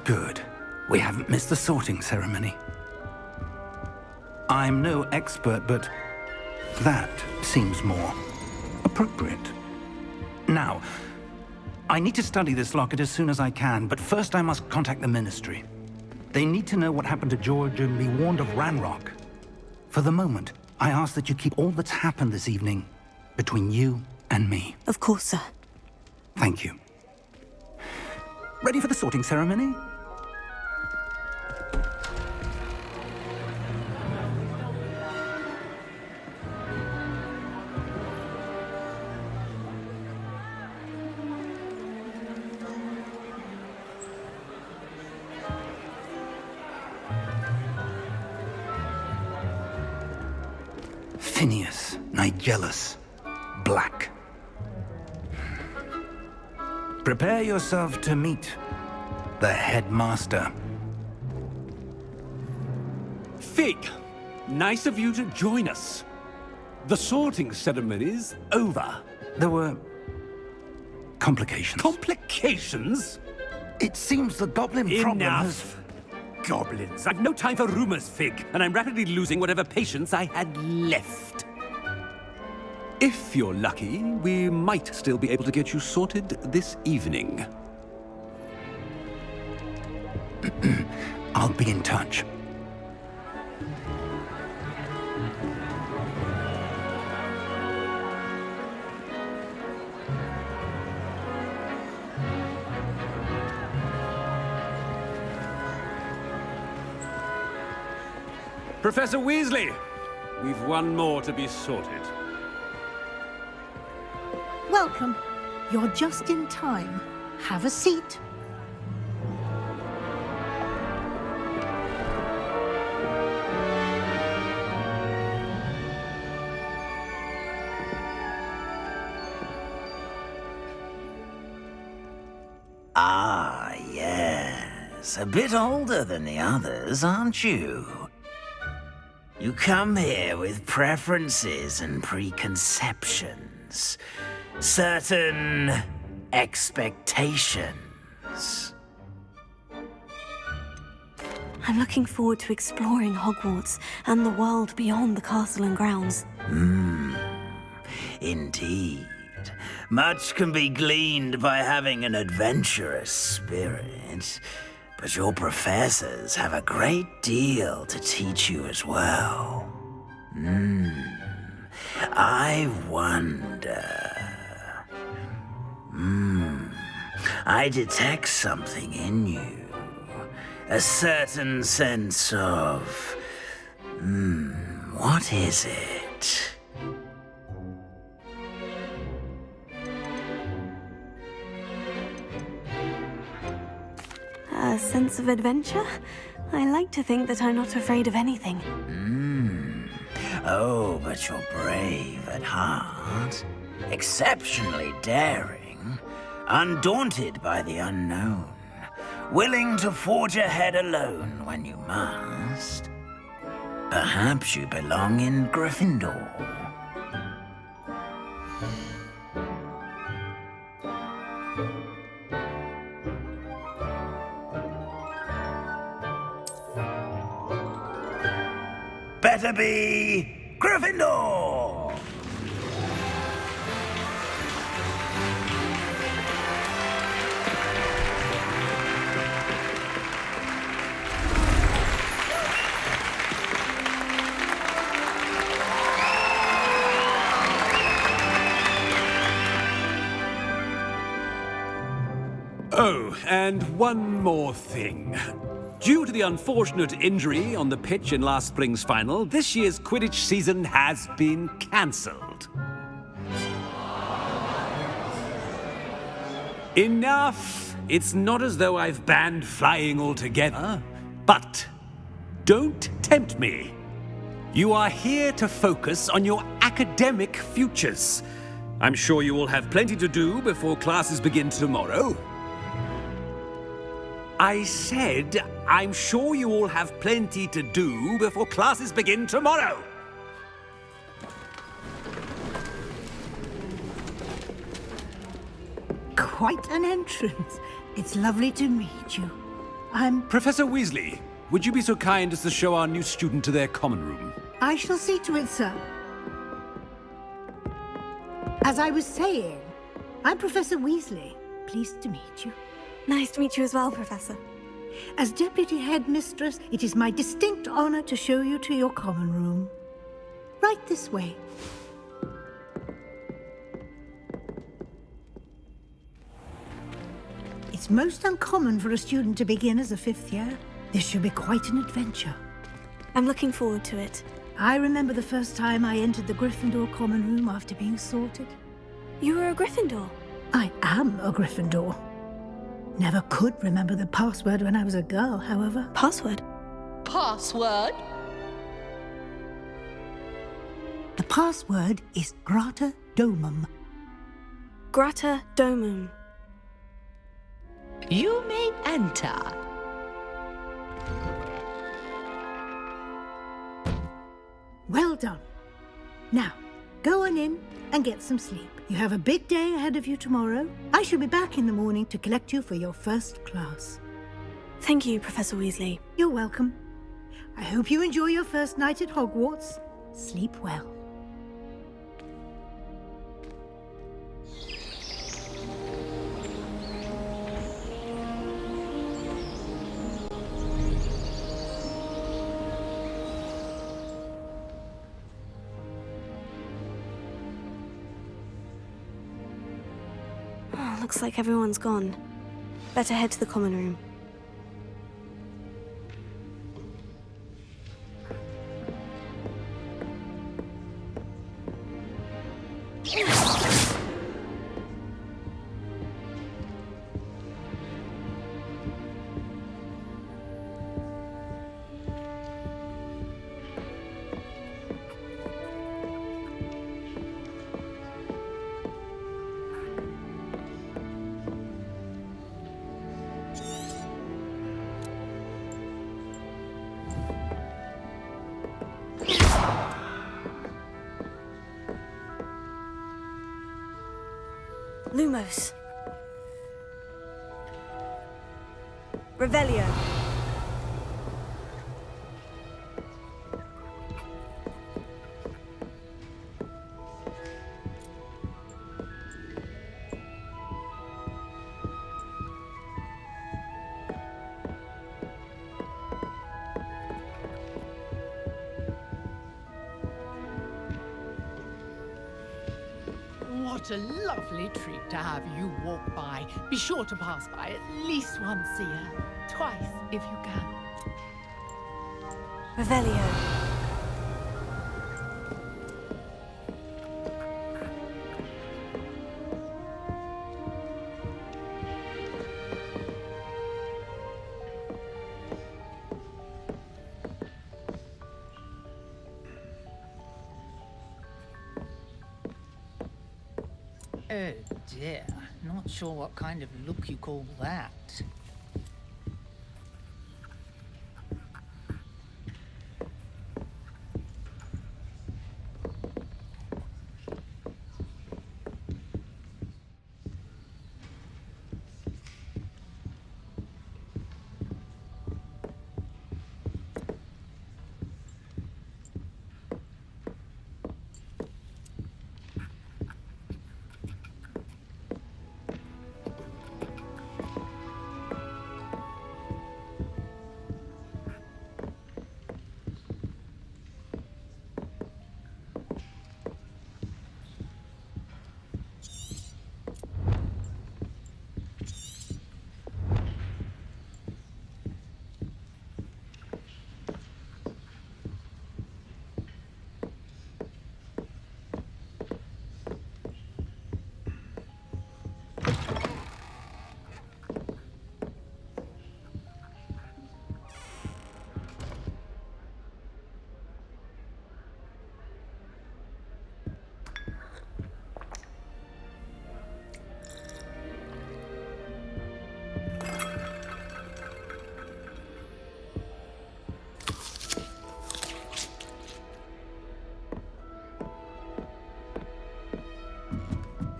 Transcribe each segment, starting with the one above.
Good. We haven't missed the sorting ceremony. I'm no expert, but that seems more appropriate. Now, I need to study this locket as soon as I can, but first I must contact the Ministry. They need to know what happened to George and be warned of Ranrock. For the moment, I ask that you keep all that's happened this evening between you and me. Of course, sir. Thank you. Ready for the sorting ceremony? Phineas, Nigellus, Black. Prepare yourself to meet the headmaster. Fig, nice of you to join us. The sorting ceremony's over. There were complications. Complications? It seems the goblin problem has... Enough! Goblins. I've no time for rumors, Fig, and I'm rapidly losing whatever patience I had left. If you're lucky, we might still be able to get you sorted this evening. I'll be in touch. Professor Weasley, we've one more to be sorted. Welcome. You're just in time. Have a seat. Ah, yes. A bit older than the others, aren't you? You come here with preferences and preconceptions. Certain expectations. I'm looking forward to exploring Hogwarts and the world beyond the castle and grounds. Indeed. Much can be gleaned by having an adventurous spirit, but your professors have a great deal to teach you as well. I wonder... I detect something in you. A certain sense of... what is it? A sense of adventure? I like to think that I'm not afraid of anything. Oh, but you're brave at heart. Exceptionally daring. Undaunted by the unknown. Willing to forge ahead alone when you must. Perhaps you belong in Gryffindor. Better be Gryffindor! Oh, and one more thing. Due to the unfortunate injury on the pitch in last spring's final, this year's Quidditch season has been cancelled. Enough! It's not as though I've banned flying altogether, but don't tempt me. You are here to focus on your academic futures. I'm sure you will have plenty to do before classes begin tomorrow. I said, I'm sure you all have plenty to do before classes begin tomorrow. Quite an entrance. It's lovely to meet you. Professor Weasley, would you be so kind as to show our new student to their common room? I shall see to it, sir. As I was saying, I'm Professor Weasley. Pleased to meet you. Nice to meet you as well, Professor. As Deputy Headmistress, it is my distinct honor to show you to your common room. Right this way. It's most uncommon for a student to begin as a 5th year. This should be quite an adventure. I'm looking forward to it. I remember the first time I entered the Gryffindor common room after being sorted. You were a Gryffindor? I am a Gryffindor. Never could remember the password when I was a girl, however. Password? Password? The password is Grata Domum. Grata Domum. You may enter. Well done. Now, go on in and get some sleep. You have a big day ahead of you tomorrow. I shall be back in the morning to collect you for your first class. Thank you, Professor Weasley. You're welcome. I hope you enjoy your first night at Hogwarts. Sleep well. Oh, looks like everyone's gone. Better head to the common room. Lumos. Revelio. What a lovely treat to have you walk by. Be sure to pass by at least once a year. Twice, if you can. Revelio. Oh dear, not sure what kind of look you call that.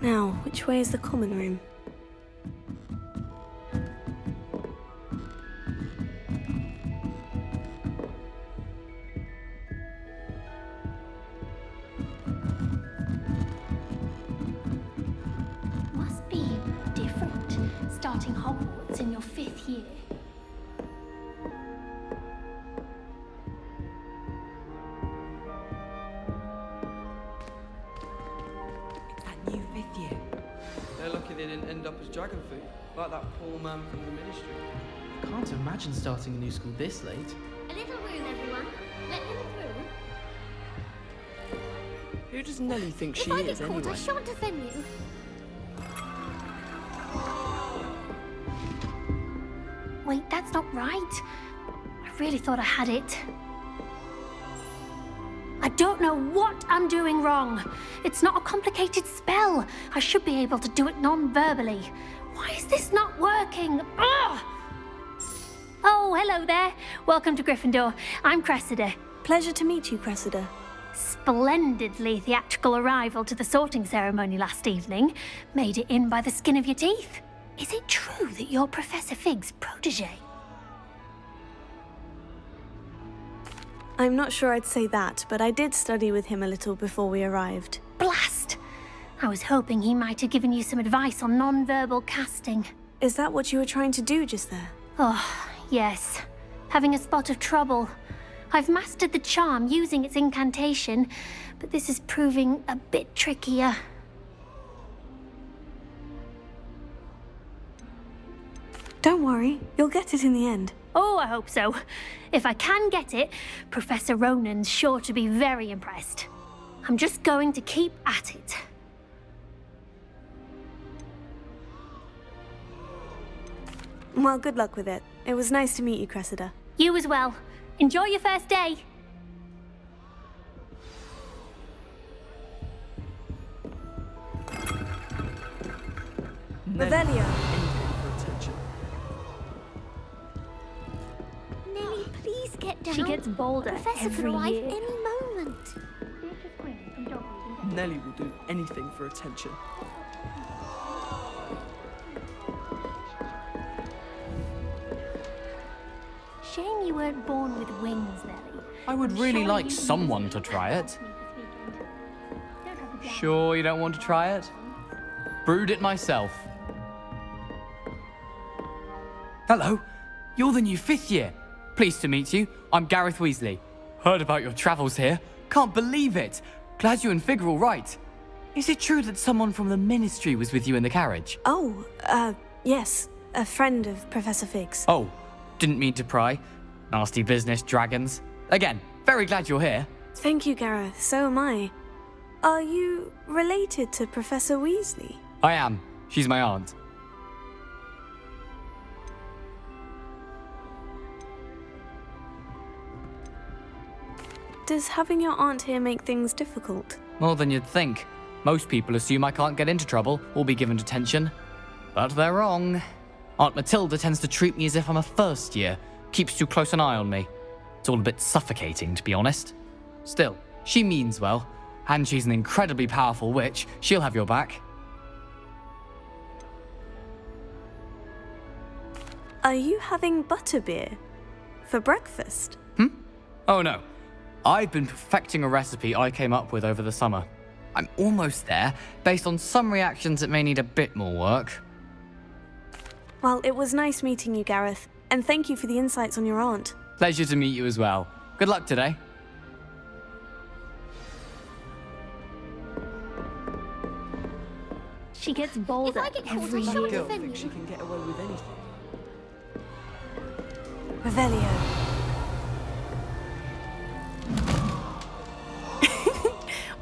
Now, which way is the common room? here. It's that new 5th year. They're lucky they didn't end up as dragon food, like that poor man from the ministry. I can't imagine starting a new school this late. A little room, everyone. Let them through. Who does Nellie think she If I is, get caught, anyway? I shan't defend you. Wait, that's not right. I really thought I had it. I don't know what I'm doing wrong. It's not a complicated spell. I should be able to do it non-verbally. Why is this not working? Ugh! Oh, hello there. Welcome to Gryffindor. I'm Cressida. Pleasure to meet you, Cressida. Splendidly theatrical arrival to the sorting ceremony last evening. Made it in by the skin of your teeth. Is it true that you're Professor Fig's protege? I'm not sure I'd say that, but I did study with him a little before we arrived. Blast! I was hoping he might have given you some advice on non-verbal casting. Is that what you were trying to do just there? Oh, yes. Having a spot of trouble. I've mastered the charm using its incantation, but this is proving a bit trickier. Don't worry, you'll get it in the end. Oh, I hope so. If I can get it, Professor Ronan's sure to be very impressed. I'm just going to keep at it. Well, good luck with it. It was nice to meet you, Cressida. You as well. Enjoy your first day. Revelio. Nellie, please get down. She gets bolder Professor every could arrive year. any moment. Nellie will do anything for attention. Shame you weren't born with wings, Nellie. I would really like someone to try it. Sure you don't want to try it? Brewed it myself. Hello, you're the new 5th year. Pleased to meet you. I'm Gareth Weasley. Heard about your travels here. Can't believe it. Glad you and Fig are all right. Is it true that someone from the ministry was with you in the carriage? Oh, yes. A friend of Professor Fig's. Oh, didn't mean to pry. Nasty business, dragons. Again, very glad you're here. Thank you, Gareth. So am I. Are you related to Professor Weasley? I am. She's my aunt. Does having your aunt here make things difficult? More than you'd think. Most people assume I can't get into trouble or be given detention. But they're wrong. Aunt Matilda tends to treat me as if I'm a first year, keeps too close an eye on me. It's all a bit suffocating, to be honest. Still, she means well, and she's an incredibly powerful witch. She'll have your back. Are you having butterbeer for breakfast? Oh no. I've been perfecting a recipe I came up with over the summer. I'm almost there. Based on some reactions, it may need a bit more work. Well, it was nice meeting you, Gareth, and thank you for the insights on your aunt. Pleasure to meet you as well. Good luck today. She gets bolder If I get caught, every I shan't year. Girl defend thinks you. she can get away with anything. Revelio.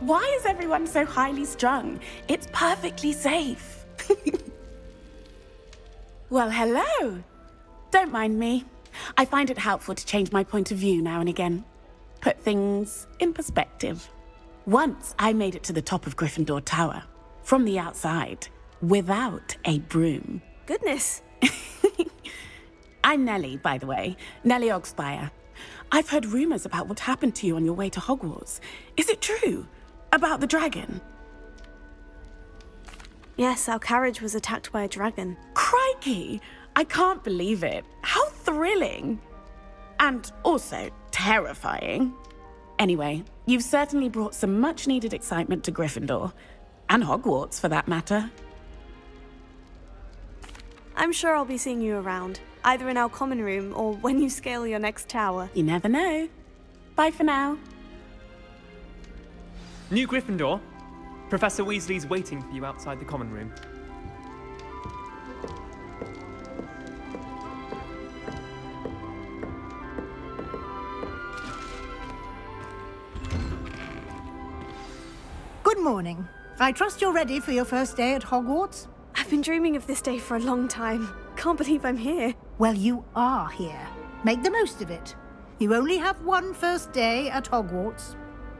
Why is everyone so highly strung? It's perfectly safe. Well, hello. Don't mind me. I find it helpful to change my point of view now and again. Put things in perspective. Once I made it to the top of Gryffindor Tower, from the outside, without a broom. Goodness. I'm Nellie, by the way. Nellie Ogspire. I've heard rumors about what happened to you on your way to Hogwarts. Is it true? About the dragon? Yes, our carriage was attacked by a dragon. Crikey! I can't believe it. How thrilling! And also terrifying. Anyway, you've certainly brought some much-needed excitement to Gryffindor. And Hogwarts, for that matter. I'm sure I'll be seeing you around. either in our common room or when you scale your next tower. You never know. Bye for now. New Gryffindor. Professor Weasley's waiting for you outside the common room. Good morning. I trust you're ready for your first day at Hogwarts? I've been dreaming of this day for a long time. Can't believe I'm here. Well, you are here. Make the most of it. You only have one first day at Hogwarts.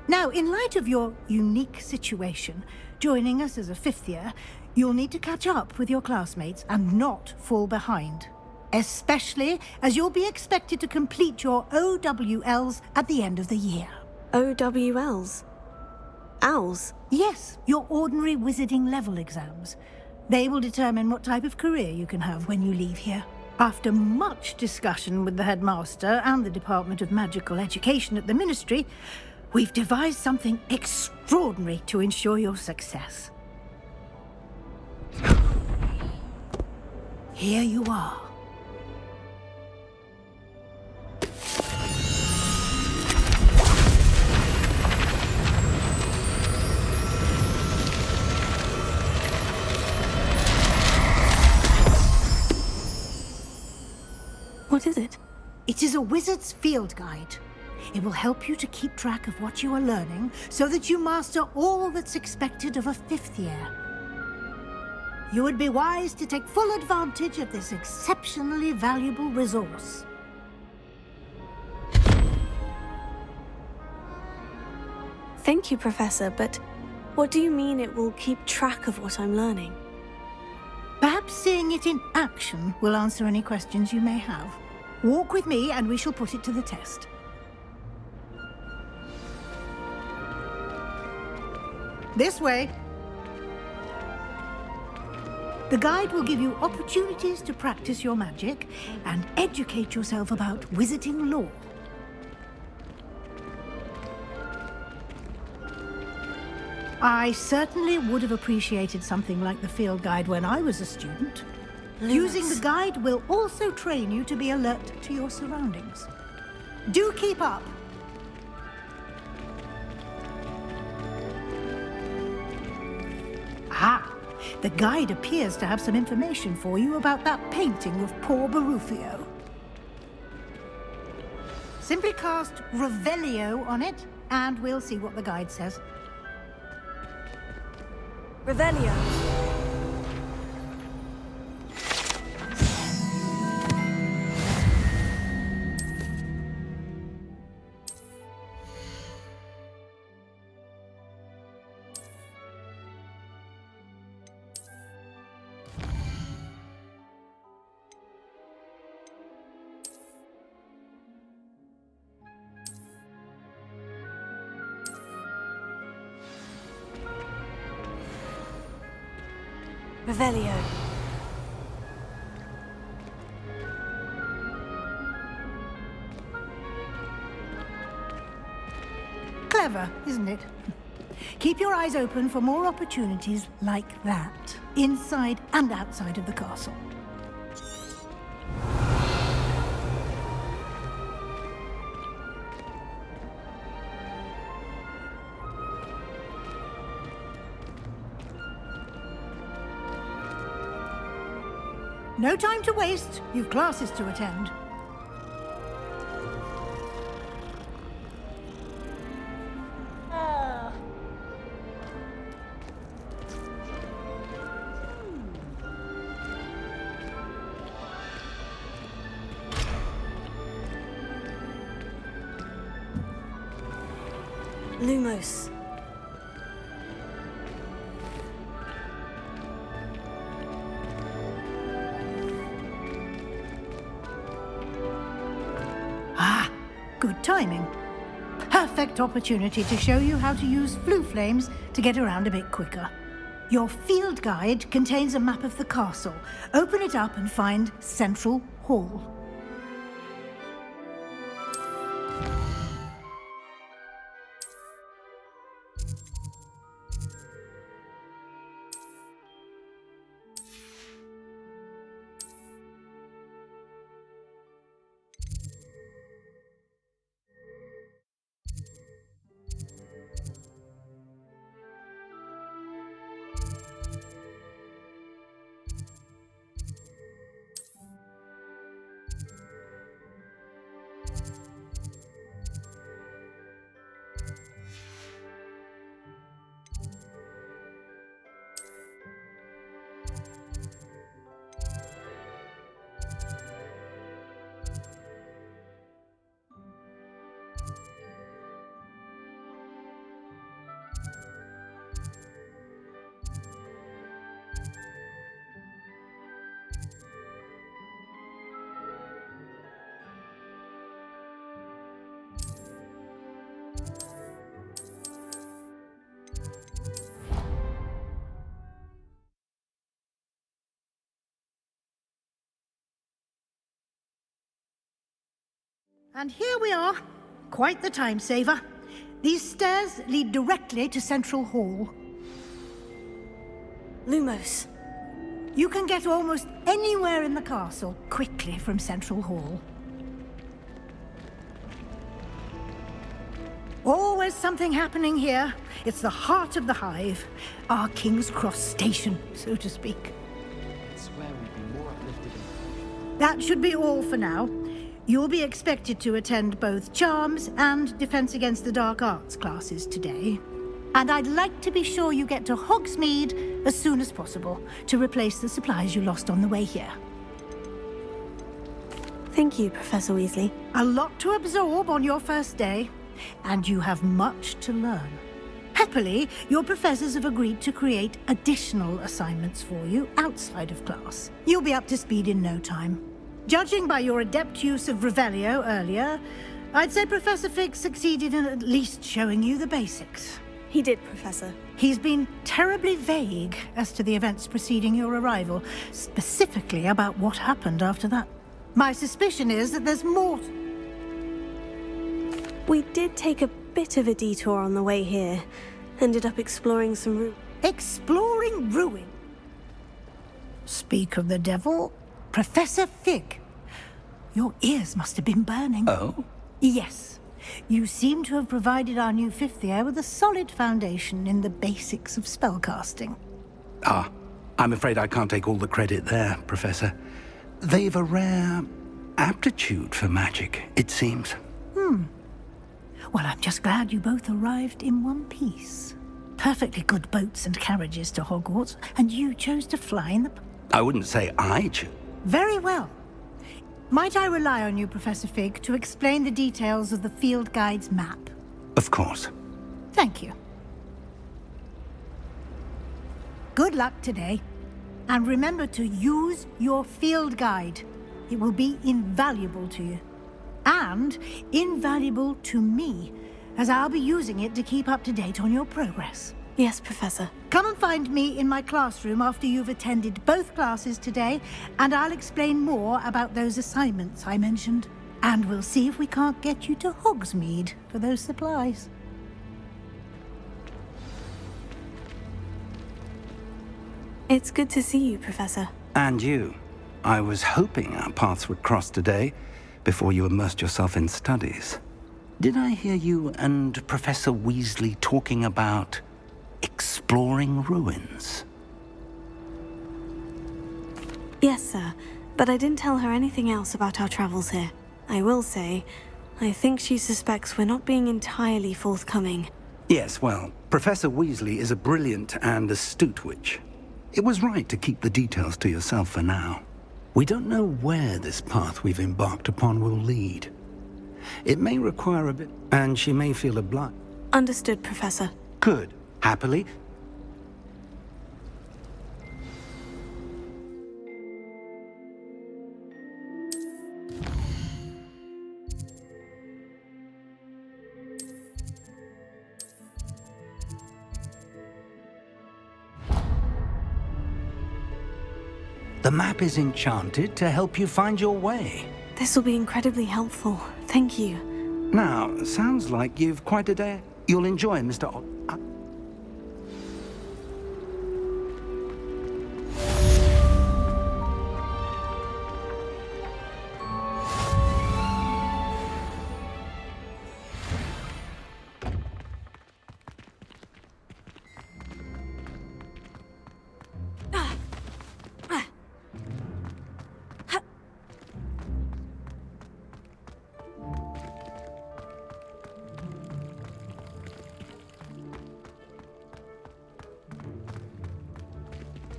Now, in light of your unique situation, joining us as a fifth year, you'll need to catch up with your classmates and not fall behind. Especially as you'll be expected to complete your OWLs at the end of the year. OWLs? Owls? Yes, your ordinary wizarding level exams. They will determine what type of career you can have when you leave here. After much discussion with the headmaster and the Department of Magical Education at the Ministry, we've devised something extraordinary to ensure your success. Here you are. What is it? It is a wizard's field guide. It will help you to keep track of what you are learning so that you master all that's expected of a fifth year. You would be wise to take full advantage of this exceptionally valuable resource. Thank you, Professor, but what do you mean it will keep track of what I'm learning? Perhaps seeing it in action will answer any questions you may have. Walk with me and we shall put it to the test. This way. The guide will give you opportunities to practice your magic and educate yourself about wizarding lore. I certainly would have appreciated something like the field guide when I was a student. Using the guide will also train you to be alert to your surroundings. Do keep up. Ah, the guide appears to have some information for you about that painting of poor Barufio. Simply cast Revelio on it, and we'll see what the guide says. Revelio. Revelio. Clever, isn't it? Keep your eyes open for more opportunities like that, inside and outside of the castle. No time to waste. You've classes to attend. Lumos. Ah, good timing. Perfect opportunity to show you how to use flue flames to get around a bit quicker. Your field guide contains a map of the castle. Open it up and find Central Hall. And here we are. Quite the time saver. These stairs lead directly to Central Hall. Lumos. You can get almost anywhere in the castle quickly from Central Hall. Always something happening here. It's the heart of the hive. Our King's Cross station, so to speak. I swear we'd be more uplifted in... That should be all for now. You'll be expected to attend both Charms and Defense Against the Dark Arts classes today. And I'd like to be sure you get to Hogsmeade as soon as possible to replace the supplies you lost on the way here. Thank you, Professor Weasley. A lot to absorb on your first day, and you have much to learn. Happily, your professors have agreed to create additional assignments for you outside of class. You'll be up to speed in no time. Judging by your adept use of Revelio earlier, I'd say Professor Fig succeeded in at least showing you the basics. He did, Professor. He's been terribly vague as to the events preceding your arrival, specifically about what happened after that. My suspicion is that there's more. We did take a bit of a detour on the way here. Ended up exploring some Exploring ruin? Speak of the devil, Professor Fig. Your ears must have been burning. Oh? Yes. You seem to have provided our new fifth year with a solid foundation in the basics of spellcasting. Ah, I'm afraid I can't take all the credit there, Professor. They've a rare aptitude for magic, it seems. Well, I'm just glad you both arrived in one piece. Perfectly good boats and carriages to Hogwarts, and you chose to fly in the... I wouldn't say I chose. Very well. Might I rely on you, Professor Fig, to explain the details of the field guide's map? Of course. Thank you. Good luck today. And remember to use your field guide. It will be invaluable to you. And invaluable to me, as I'll be using it to keep up to date on your progress. Yes, Professor. Come and find me in my classroom after you've attended both classes today, and I'll explain more about those assignments I mentioned. And we'll see if we can't get you to Hogsmeade for those supplies. It's good to see you, Professor. And you. I was hoping our paths would cross today, before you immersed yourself in studies. Did I hear you and Professor Weasley talking about exploring ruins? Yes, sir. But I didn't tell her anything else about our travels here. I will say, I think she suspects we're not being entirely forthcoming. Yes, well, Professor Weasley is a brilliant and astute witch. It was right to keep the details to yourself for now. We don't know where this path we've embarked upon will lead. It may require a bit, and she may feel obliged. Understood, Professor. Good. Happily. The map is enchanted to help you find your way. This will be incredibly helpful. Thank you. Now, sounds like you've quite a day. You'll enjoy Mr.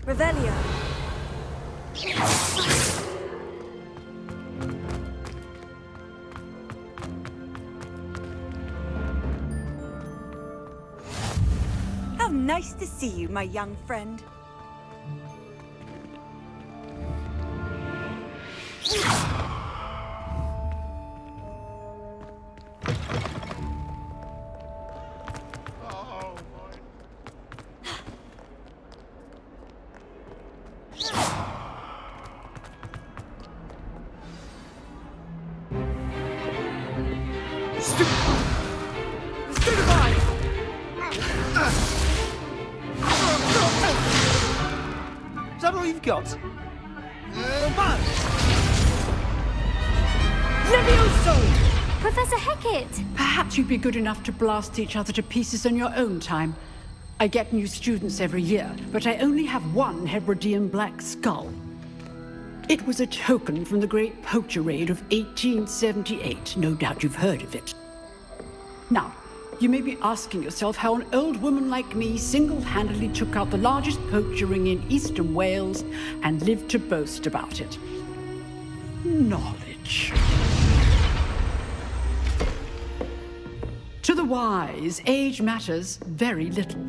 Revelio. How nice to see you, my young friend. Stupefy! Is that all you've got? Levioso! Professor Hecat! Perhaps you'd be good enough to blast each other to pieces in your own time. I get new students every year, but I only have one Hebridean black skull. It was a token from the Great Poacher Raid of 1878. No doubt you've heard of it. Now, you may be asking yourself how an old woman like me single-handedly took out the largest poacher ring in eastern Wales and lived to boast about it. Knowledge. To the wise, age matters very little.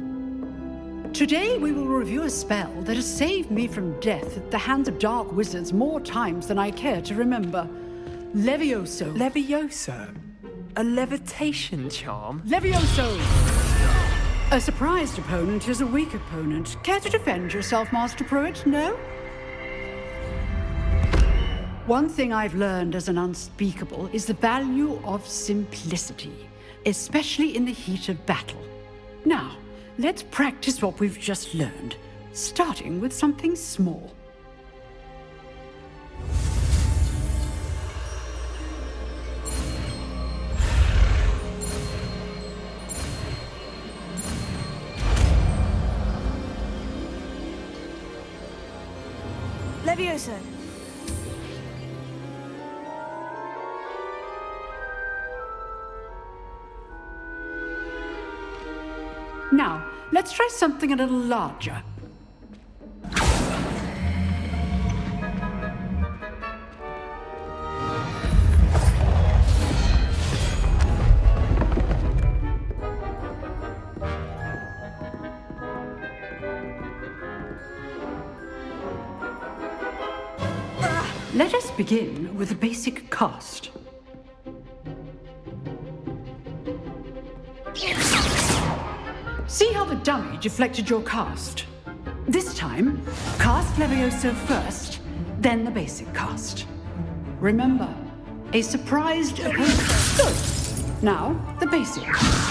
Today we will review a spell that has saved me from death at the hands of dark wizards more times than I care to remember. Levioso. Levioso? A levitation charm? Levioso! A surprised opponent is a weak opponent. Care to defend yourself, Master Pruitt? No? One thing I've learned as an unspeakable is the value of simplicity, especially in the heat of battle. Now, let's practice what we've just learned, starting with something small. Levioso. Now, let's try something a little larger. Let us begin with a basic cast. See how the dummy deflected your cast? This time, cast Levioso first, then the basic cast. Remember, a surprised opponent. Good. Now, the basic cast.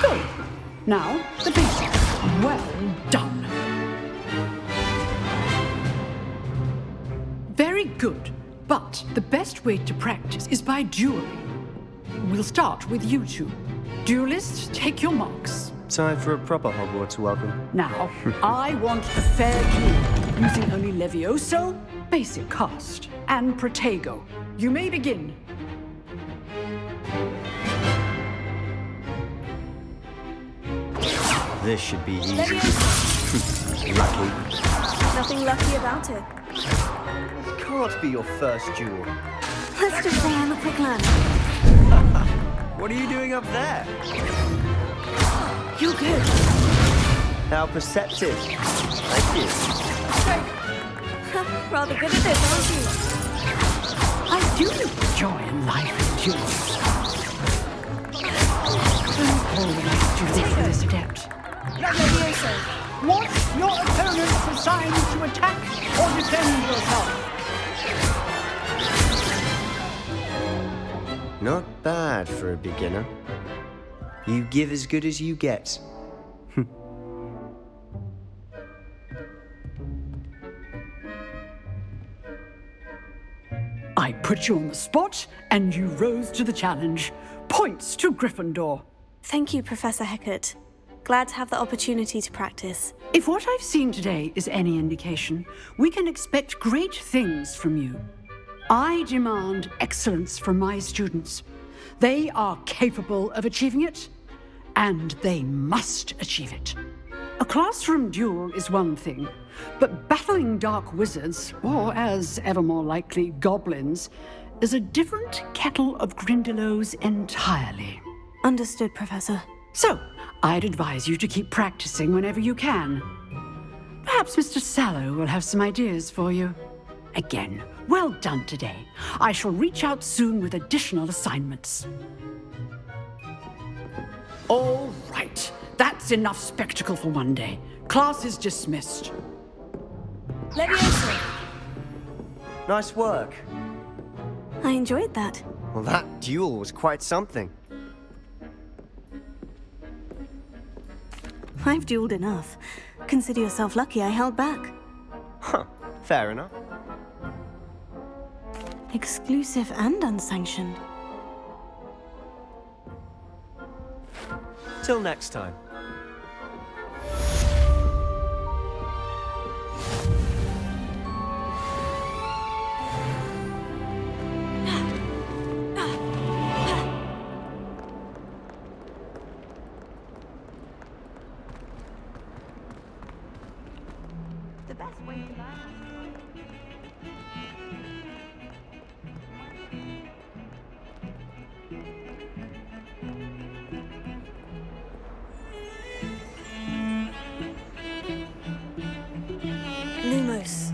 Good. Now, the basic. Well done. Very good. But the best way to practice is by dueling. We'll start with you two. Duelists, take your marks. Time for a proper Hogwarts welcome. Now, I want a fair duel, using only Levioso, basic cast, and Protego. You may begin. This should be easy. Lucky. Nothing lucky about it. This can't be your first duel. Let's just say I'm a quick learner. What are you doing up there? You're good. How perceptive. Thank you. Rather good at this, aren't you? I do look for joy in life and duels. Don't always do this with this adept. Levioso. Watch your opponent's assigned to attack or defend yourself. Not bad for a beginner. You give as good as you get. I put you on the spot, and you rose to the challenge. Points to Gryffindor. Thank you, Professor Hecat. Glad to have the opportunity to practice. If what I've seen today is any indication, we can expect great things from you. I demand excellence from my students. They are capable of achieving it, and they must achieve it. A classroom duel is one thing, but battling dark wizards, or as ever more likely, goblins, is a different kettle of Grindylows entirely. Understood, Professor. So, I'd advise you to keep practicing whenever you can. Perhaps Mr. Sallow will have some ideas for you. Again, Well done today. I shall reach out soon with additional assignments. All right. That's enough spectacle for one day. Class is dismissed. Leviosa! Nice work. I enjoyed that. Well, that duel was quite something. I've dueled enough. Consider yourself lucky I held back. Huh, fair enough. Exclusive and unsanctioned. Till next time. The best way to learn. Lumos.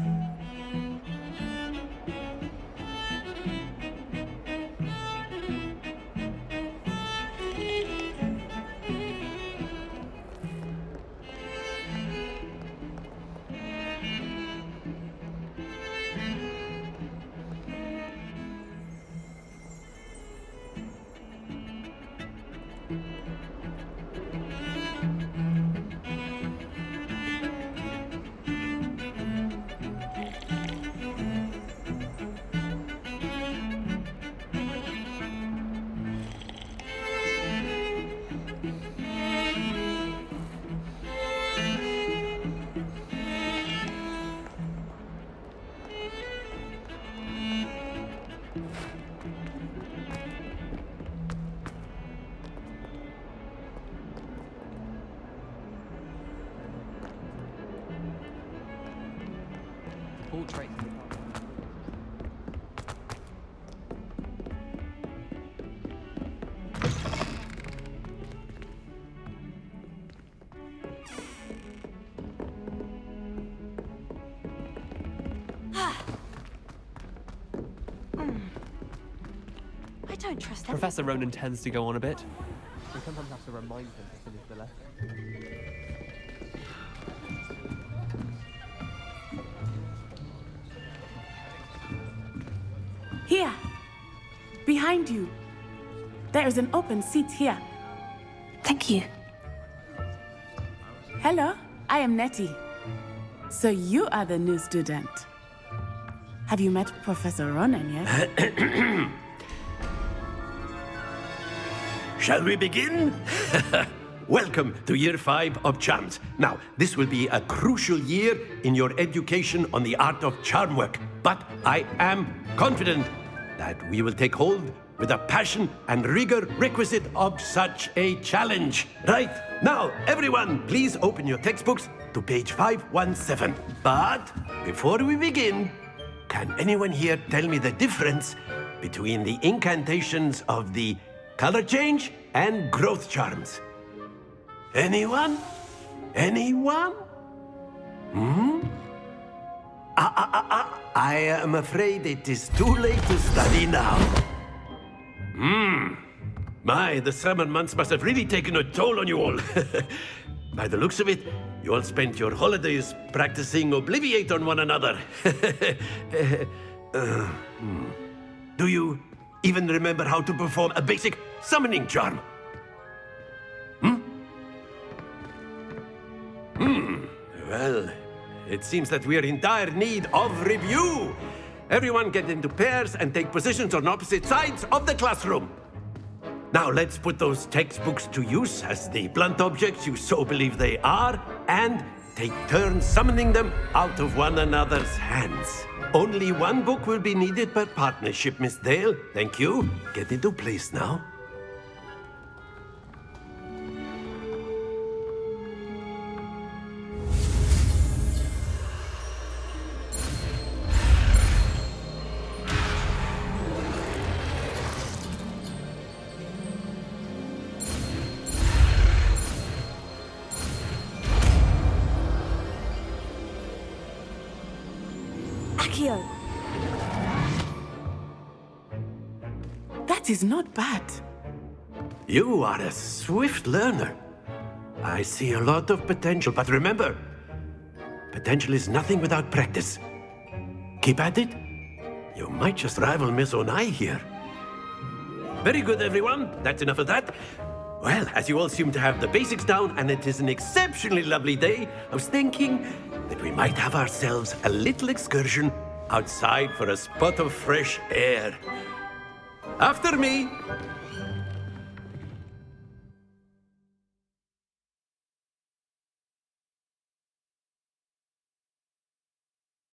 Portrait. I don't trust them. Professor Ronan tends to go on a bit. We sometimes have to remind him to finish the lesson. Here. Behind you. There is an open seat here. Thank you. Hello, I am Nettie. So you are the new student. Have you met Professor Ronan yet? Shall we begin? Welcome to Year 5 of Charms. Now, this will be a crucial year in your education on the art of charm work, but I am confident that we will take hold with the passion and rigor requisite of such a challenge. Right, now, everyone, please open your textbooks to page 517. But before we begin, can anyone here tell me the difference between the incantations of the color change and growth charms? Anyone? Anyone? I am afraid it is too late to study now. My, the summer months must have really taken a toll on you all. By the looks of it, you all spent your holidays practicing Obliviate on one another. Do you even remember how to perform a basic summoning charm? Well, it seems that we are in dire need of review. Everyone get into pairs and take positions on opposite sides of the classroom. Now let's put those textbooks to use as the blunt objects you so believe they are, and take turns summoning them out of one another's hands. Only one book will be needed per partnership, Miss Dale. Thank you. Get into place now. Accio. That is not bad. You are a swift learner. I see a lot of potential, but remember, potential is nothing without practice. Keep at it. You might just rival Miss Onai here. Very good, everyone. That's enough of that. Well, as you all seem to have the basics down, and it is an exceptionally lovely day, I was thinking that we might have ourselves a little excursion outside for a spot of fresh air. After me.